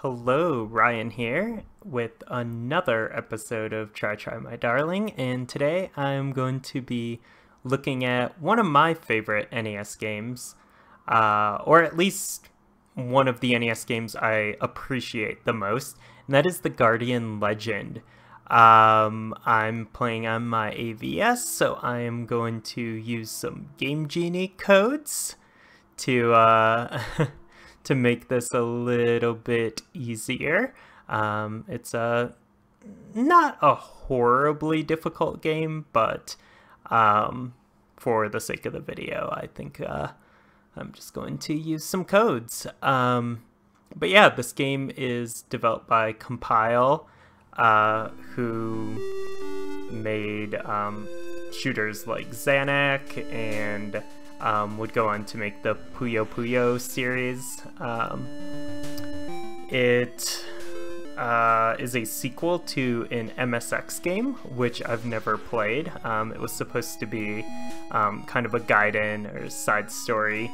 Hello, Ryan here with another episode of Try My Darling, and today I'm going to be looking at one of my favorite NES games, or at least one of the NES games I appreciate the most, and that is the Guardian Legend. I'm playing on my AVS, so I am going to use some Game Genie codes to to make this a little bit easier. It's not a horribly difficult game, but for the sake of the video, I think I'm just going to use some codes. But yeah, this game is developed by Compile, who made shooters like Xanac and would go on to make the Puyo Puyo series. It is a sequel to an MSX game, which I've never played. It was supposed to be kind of a guide-in or side story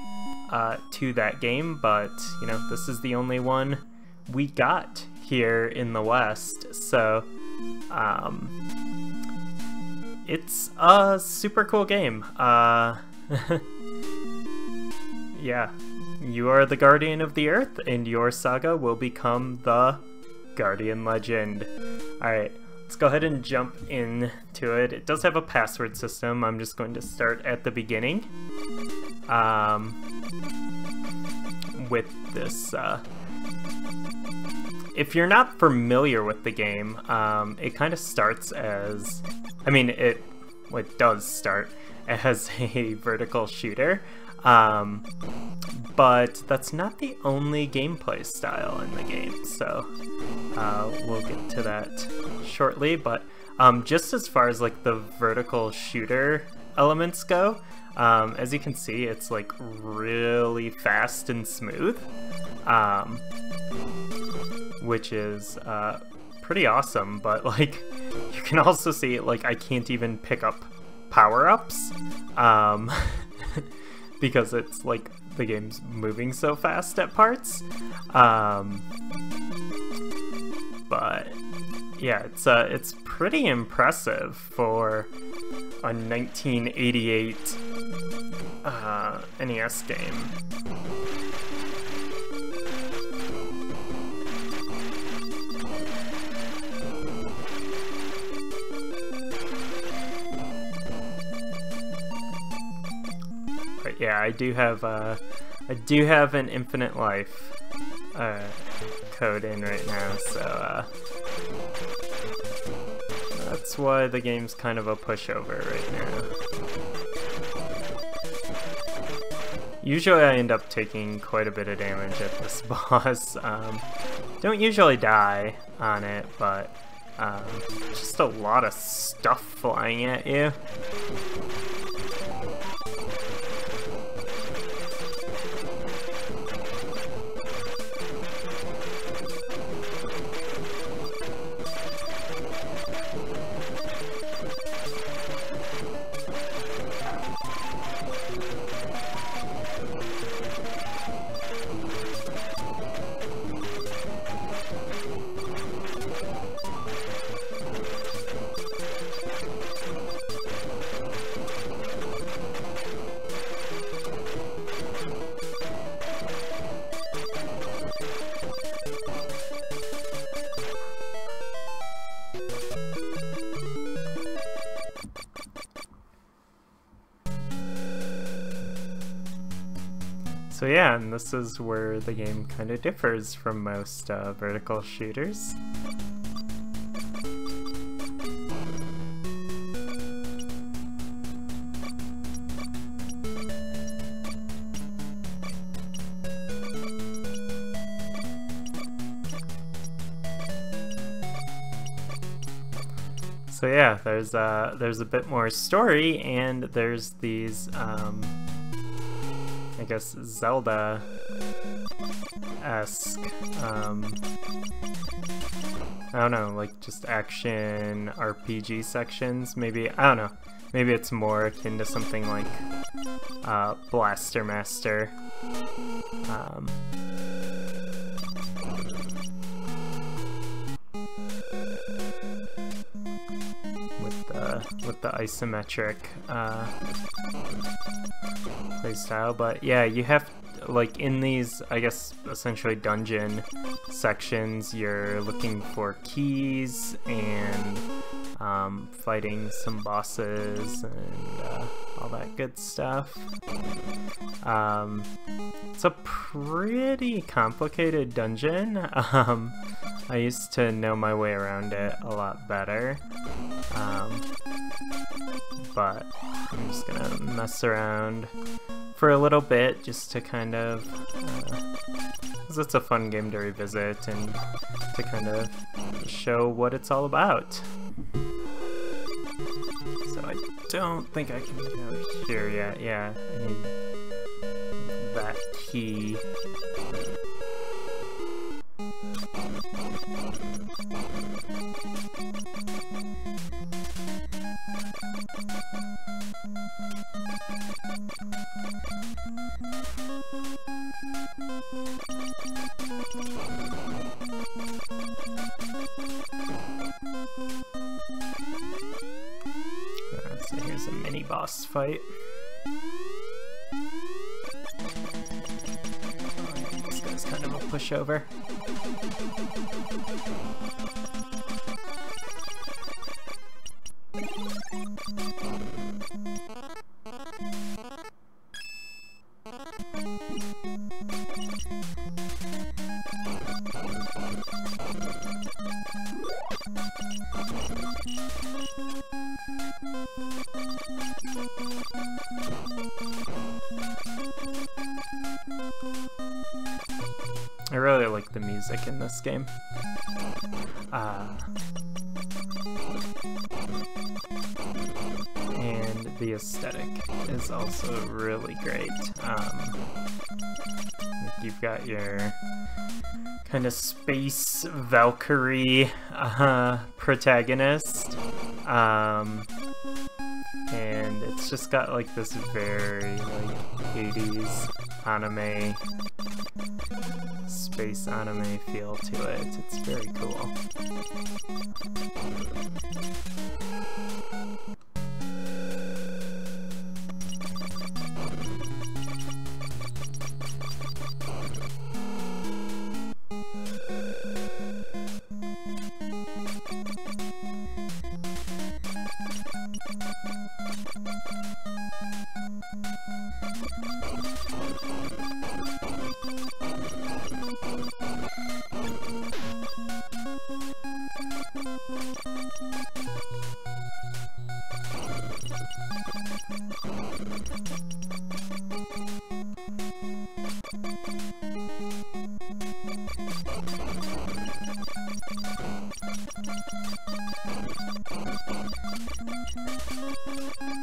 to that game, but you know, this is the only one we got here in the West, so it's a super cool game. Yeah, you are the Guardian of the Earth, and your saga will become the Guardian Legend. Alright, let's go ahead and jump into it. It does have a password system. I'm just going to start at the beginning with this. If you're not familiar with the game, it kind of starts as, it does start as a vertical shooter, but that's not the only gameplay style in the game, so we'll get to that shortly. But just as far as like the vertical shooter elements go, as you can see, it's like really fast and smooth, which is pretty awesome. But like, you can also see, like, I can't even pick up power-ups because it's like the game's moving so fast at parts. But yeah, it's pretty impressive for a 1988 NES game. But yeah, I do have an infinite life code in right now, so that's why the game's kind of a pushover right now. Usually I end up taking quite a bit of damage at this boss. Don't usually die on it, but just a lot of stuff flying at you. So yeah, and this is where the game kind of differs from most vertical shooters. So yeah, there's a bit more story, and there's these I guess Zelda-esque, I don't know, like just action RPG sections, maybe, I don't know, maybe it's more akin to something like Blaster Master. with the isometric playstyle. But yeah, you have, like, in these, I guess, essentially dungeon sections, you're looking for keys and fighting some bosses and all that good stuff. It's a pretty complicated dungeon. I used to know my way around it a lot better. But I'm just gonna mess around for a little bit just to kind of, because it's a fun game to revisit and to kind of show what it's all about. So I don't think I can go here yet. Yeah, I need that key. So here's a mini boss fight. This guy's kind of a pushover. I really like the music in this game. And the aesthetic is also really great. You've got your kind of space Valkyrie protagonist, and it's just got like this very like 80s anime, space anime feel to it. It's very cool.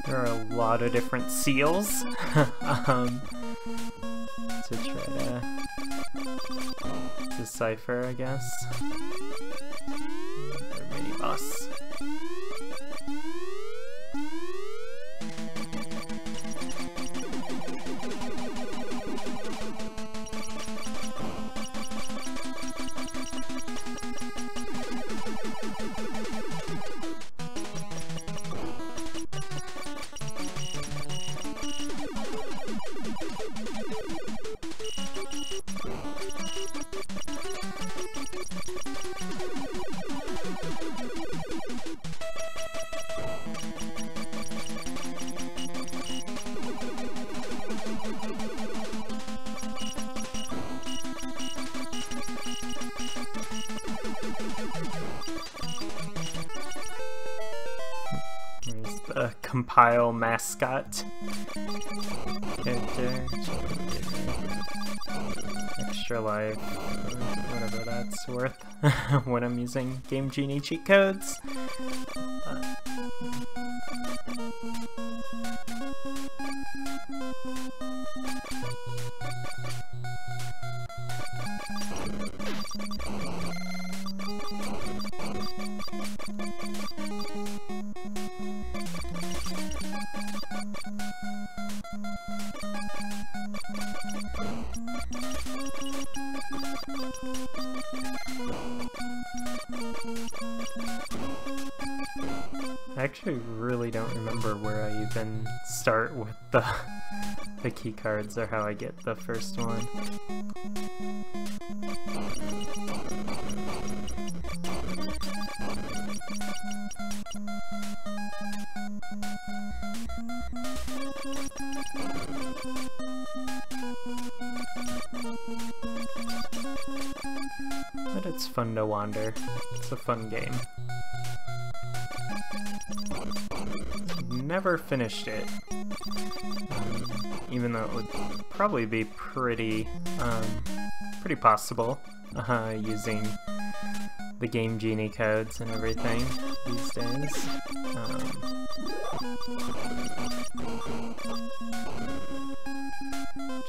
There are a lot of different seals to try to decipher, I guess. Or mini boss. There's the compile mascot character. Extra life, whatever that's worth when I'm using Game Genie cheat codes. actually really don't remember where I even start with the key cards or how I get the first one. But it's fun to wander. It's a fun game. Never finished it, even though it would probably be pretty possible using the Game Genie codes and everything these days.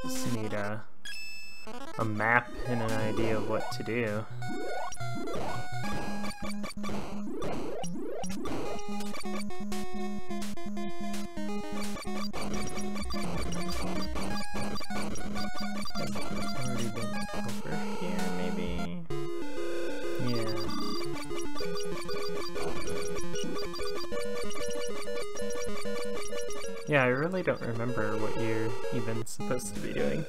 Just need a map and an idea of what to do. Already been over here, maybe? Yeah. Yeah, I really don't remember what you're even supposed to be doing.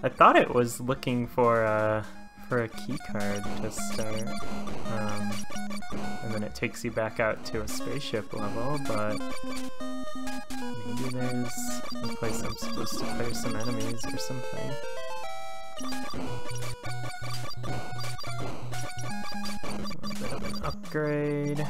I thought it was looking for a key card to start, and then it takes you back out to a spaceship level, but maybe there's a place I'm supposed to clear some enemies or something. A little bit of an upgrade.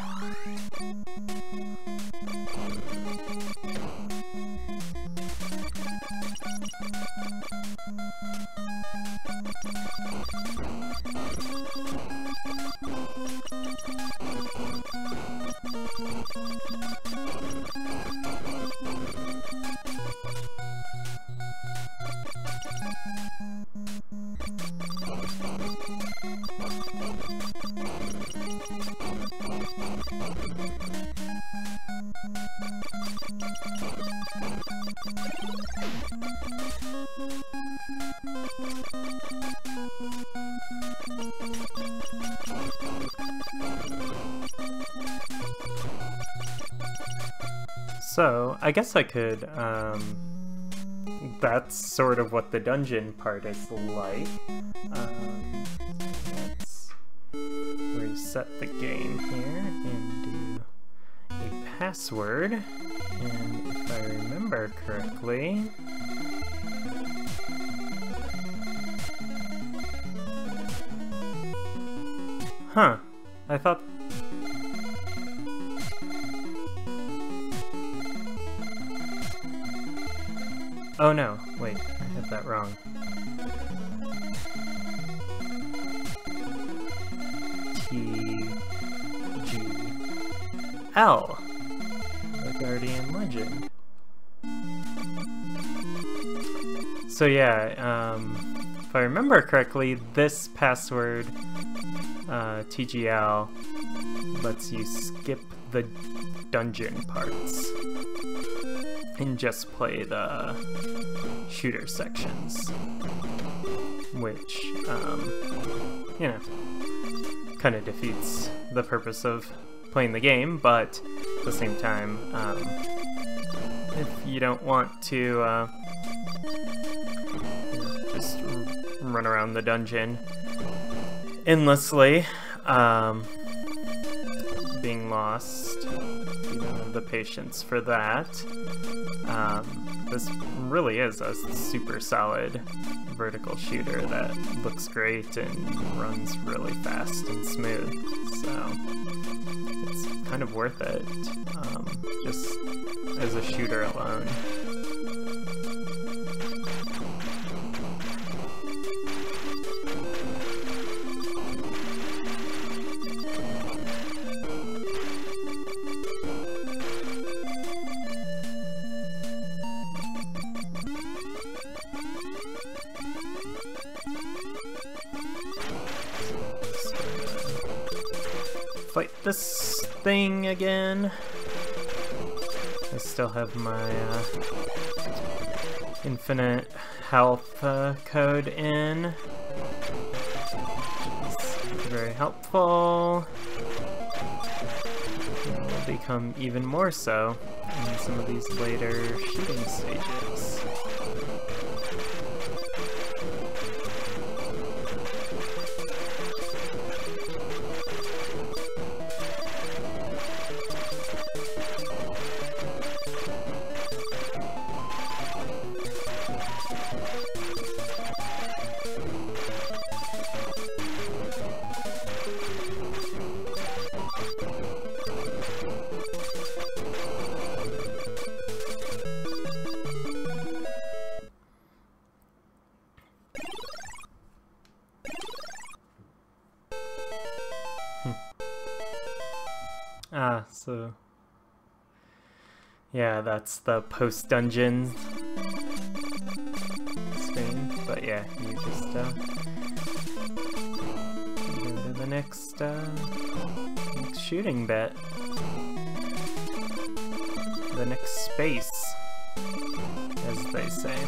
So, I guess I could, that's sort of what the dungeon part is like. Let's reset the game here and do a password. And if I remember correctly, huh, I thought... Oh no, wait, I had that wrong. TGL, the Guardian Legend. So yeah, if I remember correctly, this password, TGL, lets you skip the dungeon parts and just play the shooter sections, which, you know, kind of defeats the purpose of playing the game, but at the same time, if you don't want to you know, just run around the dungeon endlessly, being lost, you don't have the patience for that. This really is a super solid vertical shooter that looks great and runs really fast and smooth, so it's kind of worth it, just as a shooter alone. Fight this thing again. I still have my infinite health code in, which is very helpful. become even more so in some of these later shooting stages. So yeah, that's the post-dungeon screen, but yeah, you just go to the next shooting bit. The next space, as they say.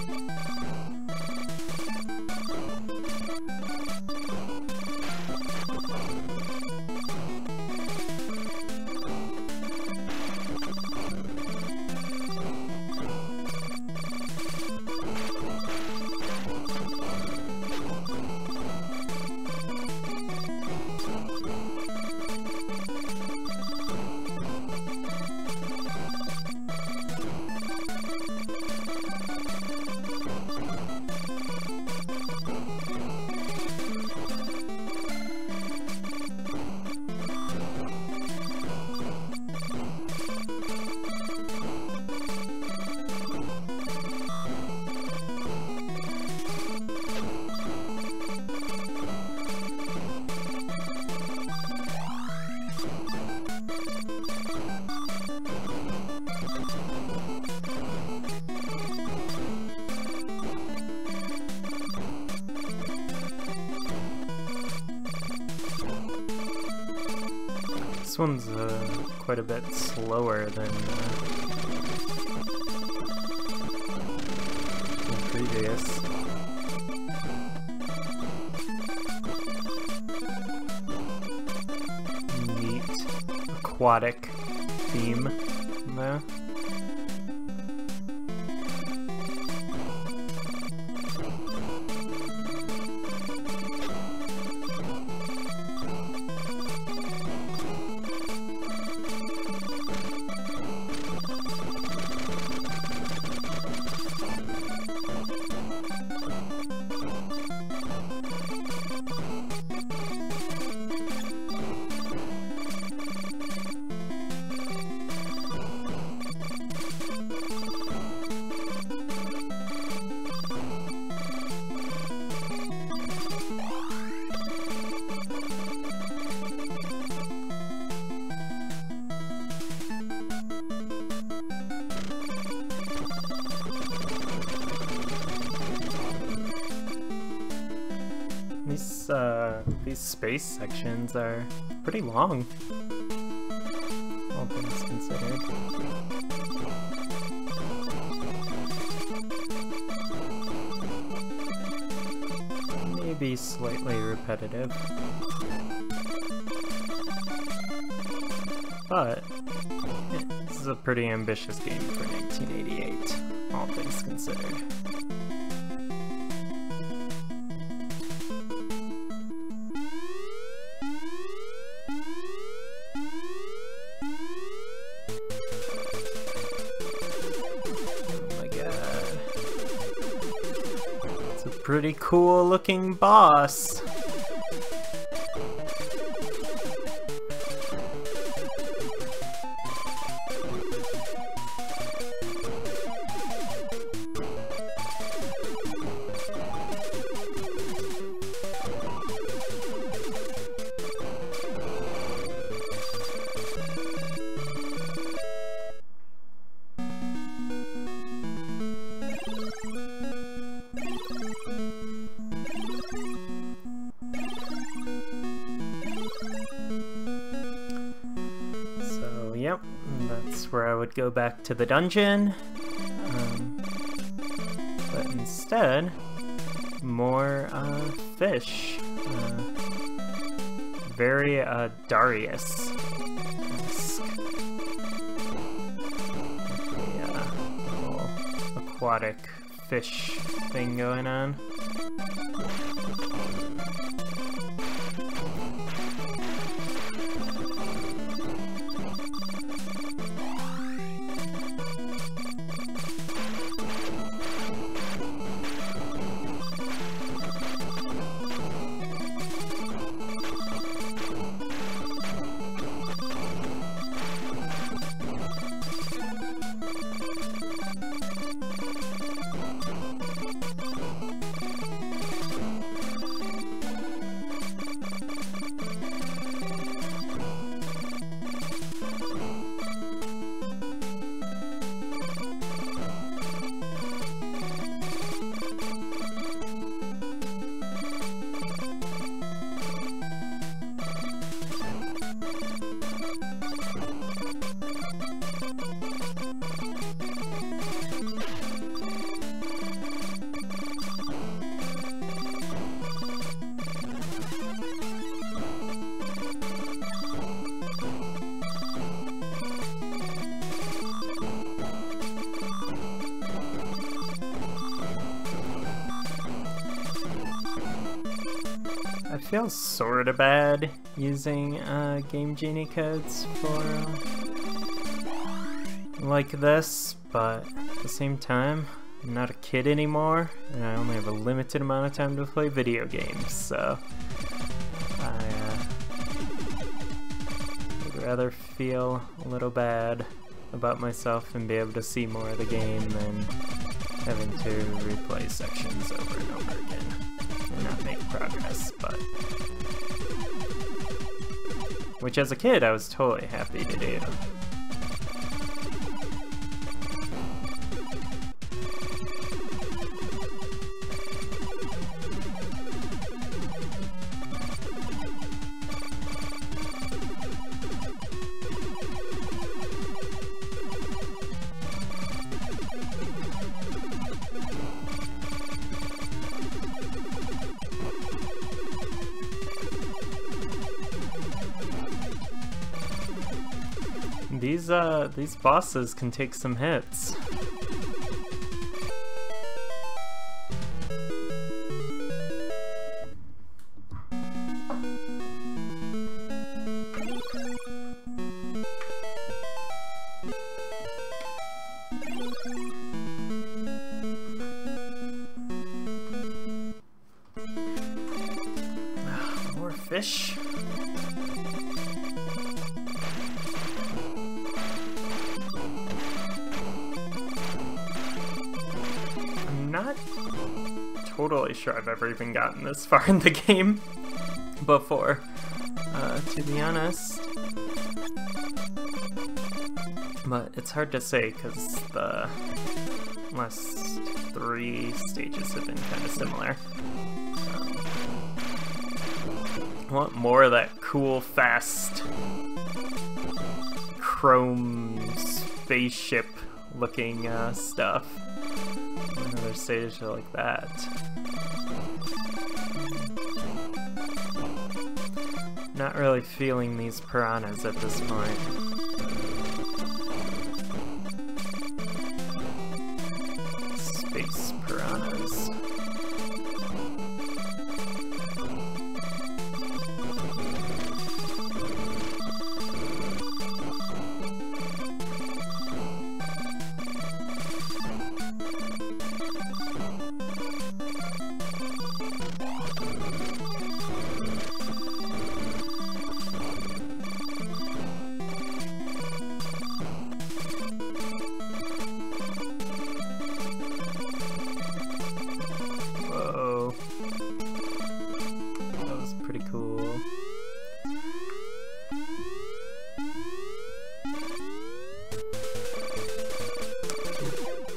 This one's quite a bit slower than the previous. Neat aquatic theme there. These space sections are pretty long, all things considered. Maybe slightly repetitive, but this is a pretty ambitious game for 1988, all things considered. Pretty cool looking boss. Yep, that's where I would go back to the dungeon, but instead, more fish, very Darius-esque aquatic fish thing going on. I feel sorta bad using Game Genie codes for like this, but at the same time, I'm not a kid anymore, and I only have a limited amount of time to play video games, so I would rather feel a little bad about myself and be able to see more of the game than having to replay sections over and over again and not make progress, but which as a kid I was totally happy to do. These bosses can take some hits. More fish. Not totally sure I've ever even gotten this far in the game before, to be honest. But it's hard to say because the last 3 stages have been kind of similar. I want more of that cool, fast, chrome spaceship looking stuff. Another stage like that. Not really feeling these piranhas at this point. Space piranhas.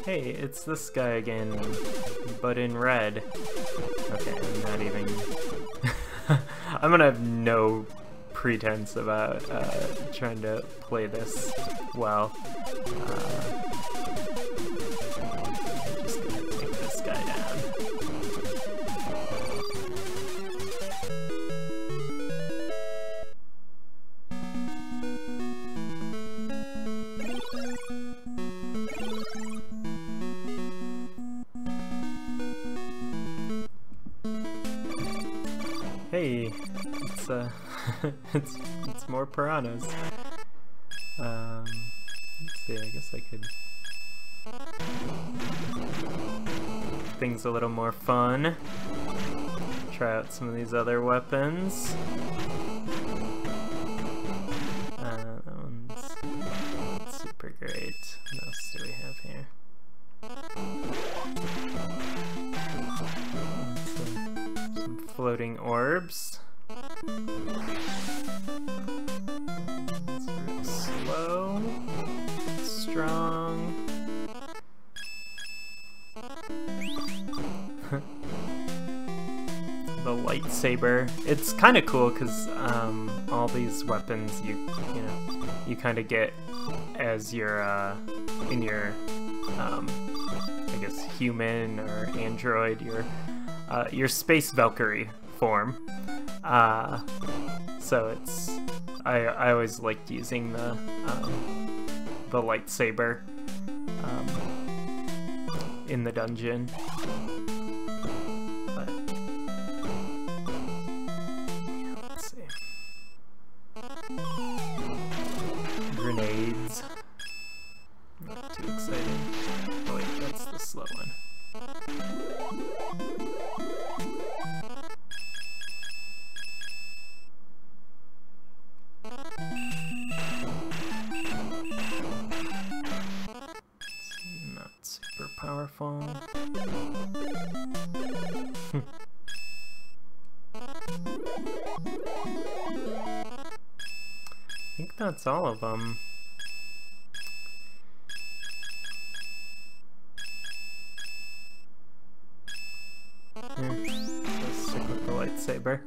Hey, it's this guy again, but in red. Okay, I'm not even... I'm gonna have no pretense about trying to play this well. I'm just gonna take this guy down. Hey, it's it's more piranhas. Let's see, I guess I could make things a little more fun. Try out some of these other weapons. That one's not super great. What else do we have here? Some floating orbs. It's really slow, strong. The lightsaber. It's kind of cool because all these weapons you kind of get as your in your I guess human or android, your space Valkyrie form. So it's I always liked using the lightsaber in the dungeon. But yeah, let's see. Grenades. Not too exciting. Oh wait, that's the slow one. Not super powerful. I think that's all of them. Let's stick with the lightsaber.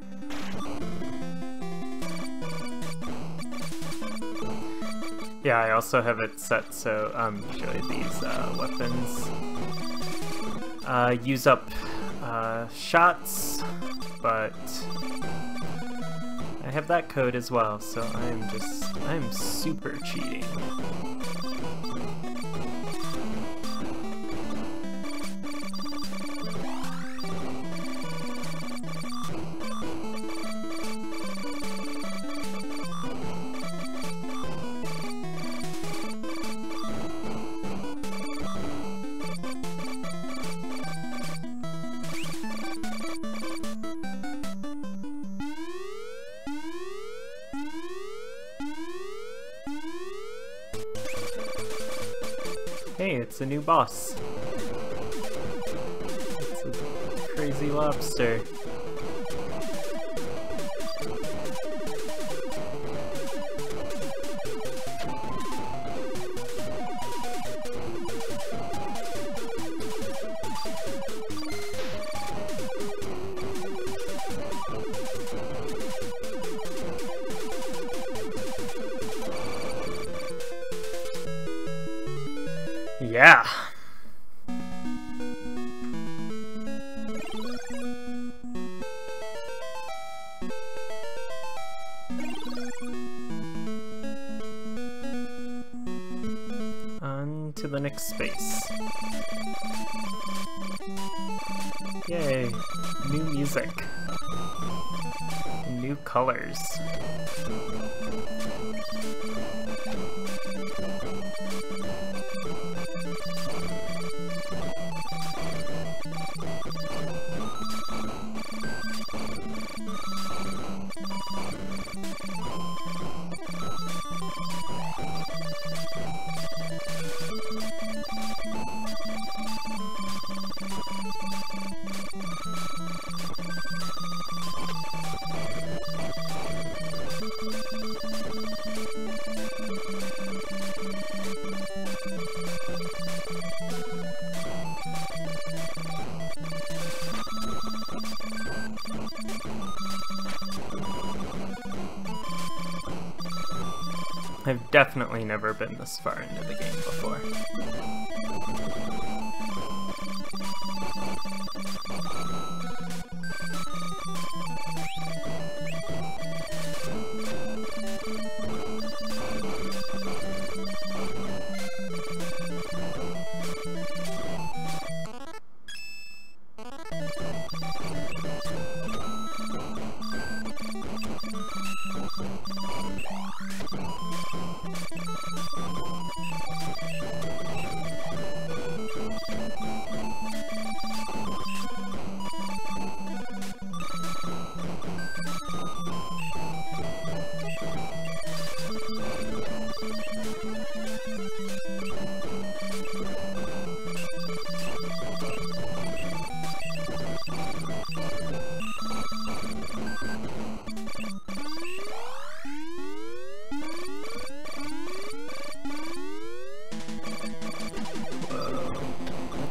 Yeah, I also have it set so usually these weapons use up shots, but I have that code as well, so I'm super cheating. Hey, it's a new boss. It's a crazy lobster. Yeah. On to the next space. Yay. New music. New colors. I've definitely never been this far into the game before.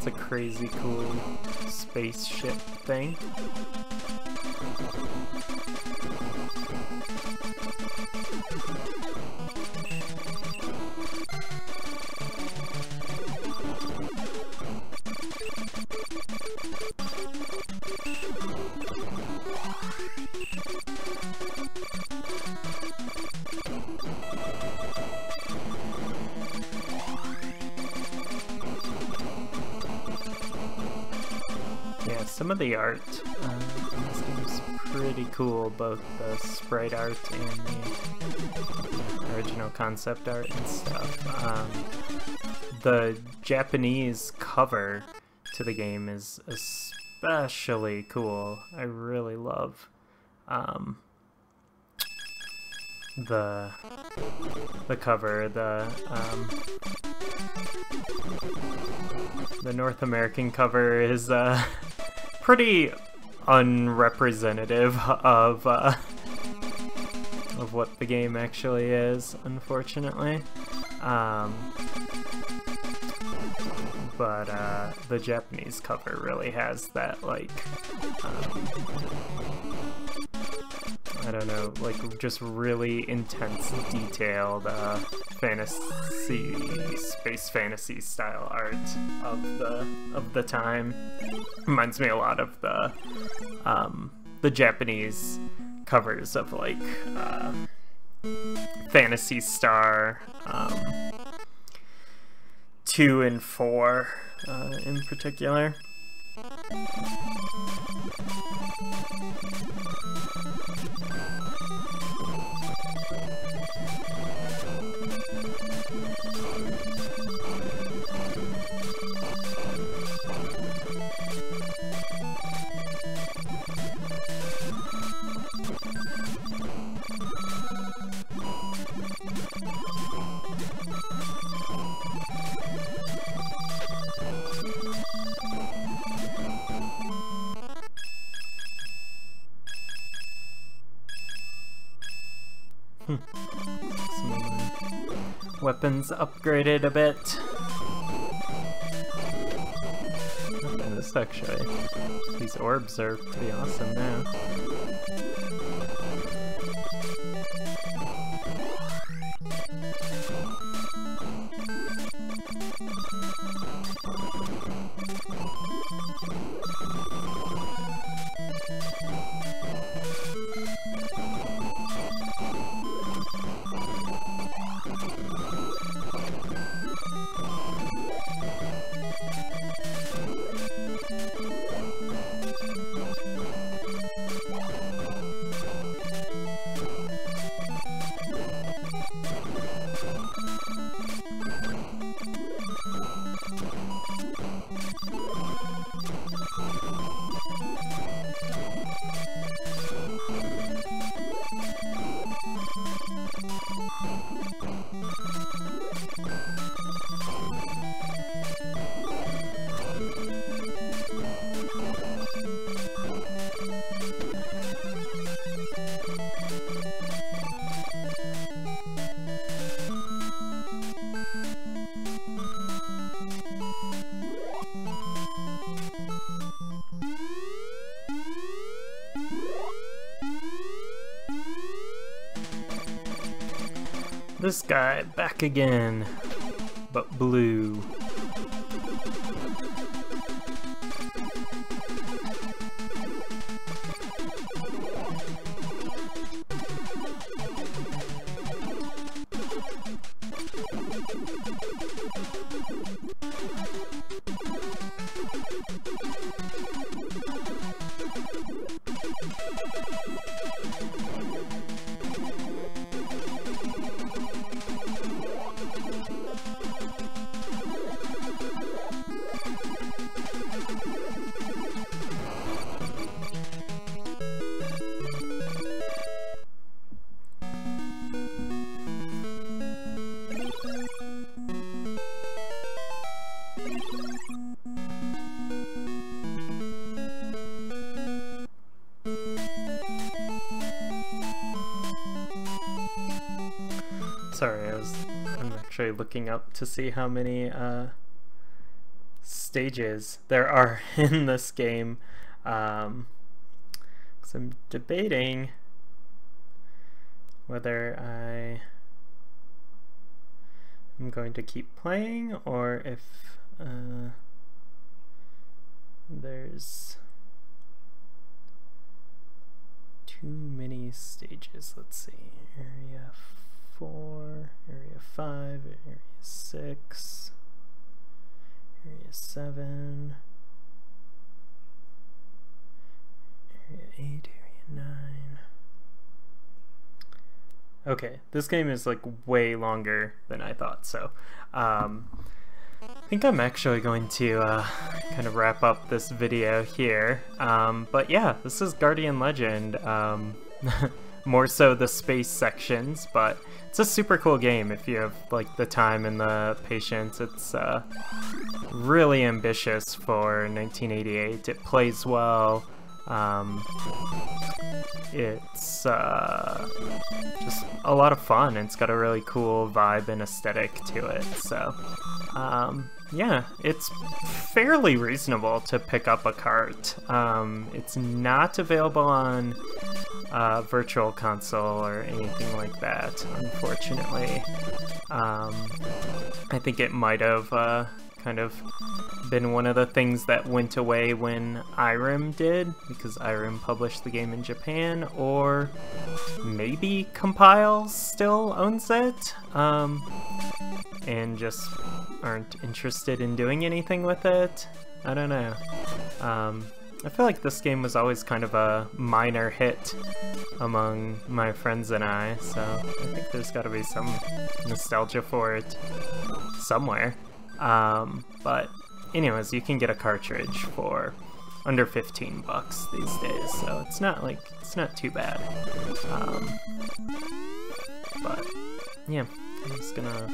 a crazy cool spaceship thing. Yeah, some of the art in this game is pretty cool, both the sprite art and the original concept art and stuff. The Japanese cover to the game is especially cool. I really love the cover. The North American cover is pretty unrepresentative of what the game actually is, unfortunately. But the Japanese cover really has that, like, I don't know, like, just really intense, detailed space fantasy style art of the time. Reminds me a lot of the Japanese covers of, like, Phantasy Star 2 and 4 in particular. Some of my weapons upgraded a bit. This actually, these orbs are pretty awesome now. This guy back again, but blue. Sorry, I'm actually looking up to see how many stages there are in this game. So I'm debating whether I'm going to keep playing or if there's too many stages. Let's see. Area 4, Area 5, Area 6, Area 7, Area 8, Area 9. Okay, this game is like way longer than I thought, so I think I'm actually going to kind of wrap up this video here. But yeah, this is Guardian Legend. More so the space sections, but it's a super cool game if you have like the time and the patience. It's really ambitious for 1988. It plays well. It's just a lot of fun. It's got a really cool vibe and aesthetic to it. So yeah, it's fairly reasonable to pick up a cart. It's not available on Virtual Console or anything like that, unfortunately. I think it might have kind of been one of the things that went away when Irem did, because Irem published the game in Japan, or maybe Compile still owns it, and just aren't interested in doing anything with it. I don't know. I feel like this game was always kind of a minor hit among my friends and I, so I think there's got to be some nostalgia for it somewhere. But anyways, you can get a cartridge for under 15 bucks these days, so it's not too bad. But yeah, I'm just gonna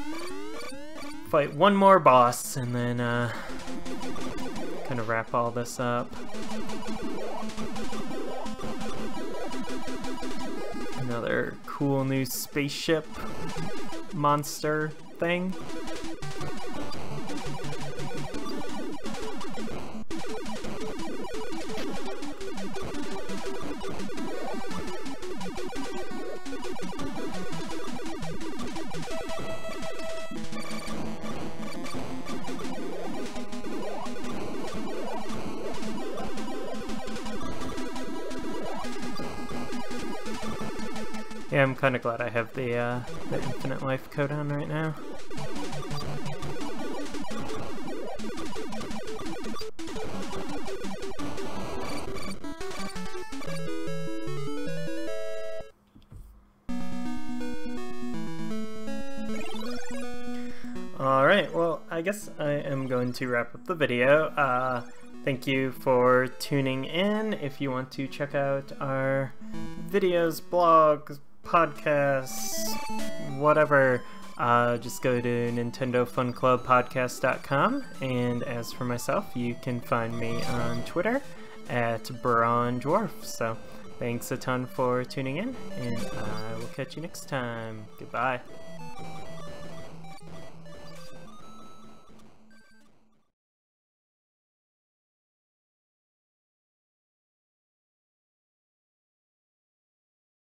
fight one more boss and then kind of wrap all this up. Another cool new spaceship monster thing. Yeah, I'm kind of glad I have the infinite life code on right now. Alright, well, I guess I am going to wrap up the video. Thank you for tuning in. If you want to check out our videos, blogs, podcasts, whatever, just go to nintendofunclubpodcast.com, and as for myself, you can find me on Twitter at Brawn Dwarf. So thanks a ton for tuning in, and I will catch you next time. Goodbye.